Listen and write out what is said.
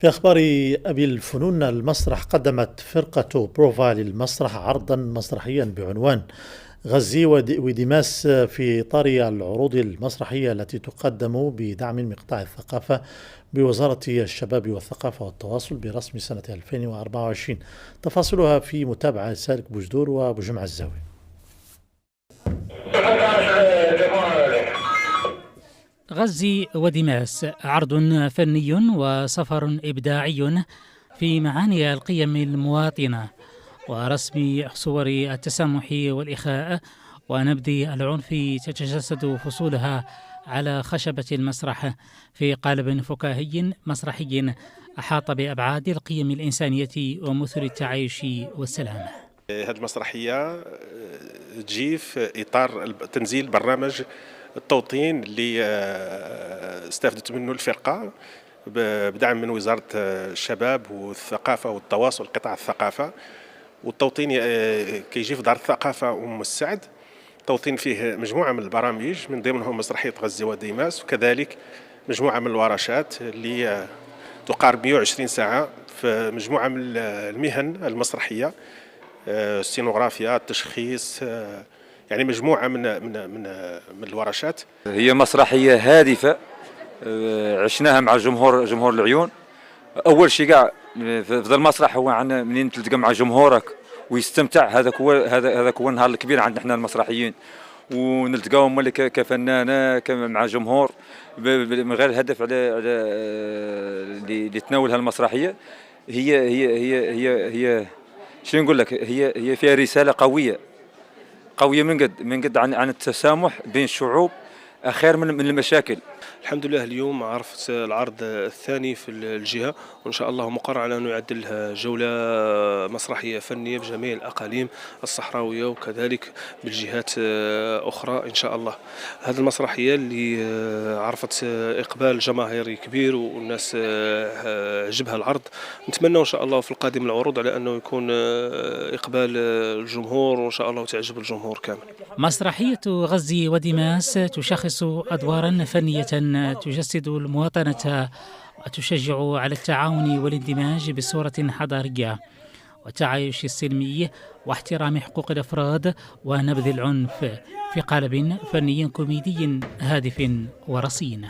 في أخبار أبي الفنون المسرح قدمت فرقة بروفا للمسرح عرضا مسرحيا بعنوان غزي وديماس في إطار العروض المسرحية التي تقدم بدعم من قطاع الثقافة بوزارة الشباب والثقافة والتواصل برسم سنة 2024. تفاصيلها في متابعة سالك بوجدور وأبو جمعة الزاوي. غزي وديماس عرض فني وسفر إبداعي في معاني القيم المواطنة ورسم صور التسامح والإخاء ونبذ العنف تتجسد فصولها على خشبة المسرح في قالب فكاهي مسرحي أحاط بأبعاد القيم الإنسانية ومثل التعايش والسلام. هذه المسرحية تجي في إطار تنزيل برنامج التوطين اللي استفدت منه الفرقة بدعم من وزارة الشباب والثقافة والتواصل قطاع الثقافة. والتوطين كيجي في دار الثقافة أم السعد. التوطين فيه مجموعة من البرامج من ضمنهم مسرحية غزي وديماس، وكذلك مجموعة من الورشات اللي تقارب 120 ساعة في مجموعة من المهن المسرحية، السينوغرافيا، التشخيص، يعني مجموعة من الورشات. هي مسرحية هادفة عشناها مع جمهور العيون. أول شيء كاع في المسرح هو عن منين تلتقى مع جمهورك ويستمتع، هذاك هو النهار الكبير عندنا احنا المسرحيين، ونلتقاو ملي كفنانة مع جمهور من غير الهدف على اللي تناولها المسرحية. هي شنو نقول لك، هي فيها رسالة قوية من قد عن التسامح بين الشعوب خير من المشاكل. الحمد لله اليوم عرفت العرض الثاني في الجهة، وإن شاء الله مقرر على أنه يعد لها جولة مسرحية فنية بجميع الأقاليم الصحراوية وكذلك بالجهات أخرى إن شاء الله. هذه المسرحية اللي عرفت إقبال جماهيري كبير والناس عجبها العرض، نتمنى إن شاء الله في القادم العروض على أنه يكون إقبال الجمهور وإن شاء الله تعجب الجمهور كامل. مسرحية غزي وديماس تشخص أدوارا فنية تجسد المواطنة وتشجع على التعاون والاندماج بصورة حضارية والتعايش السلمي واحترام حقوق الأفراد ونبذ العنف في قالب فني كوميدي هادف ورصين.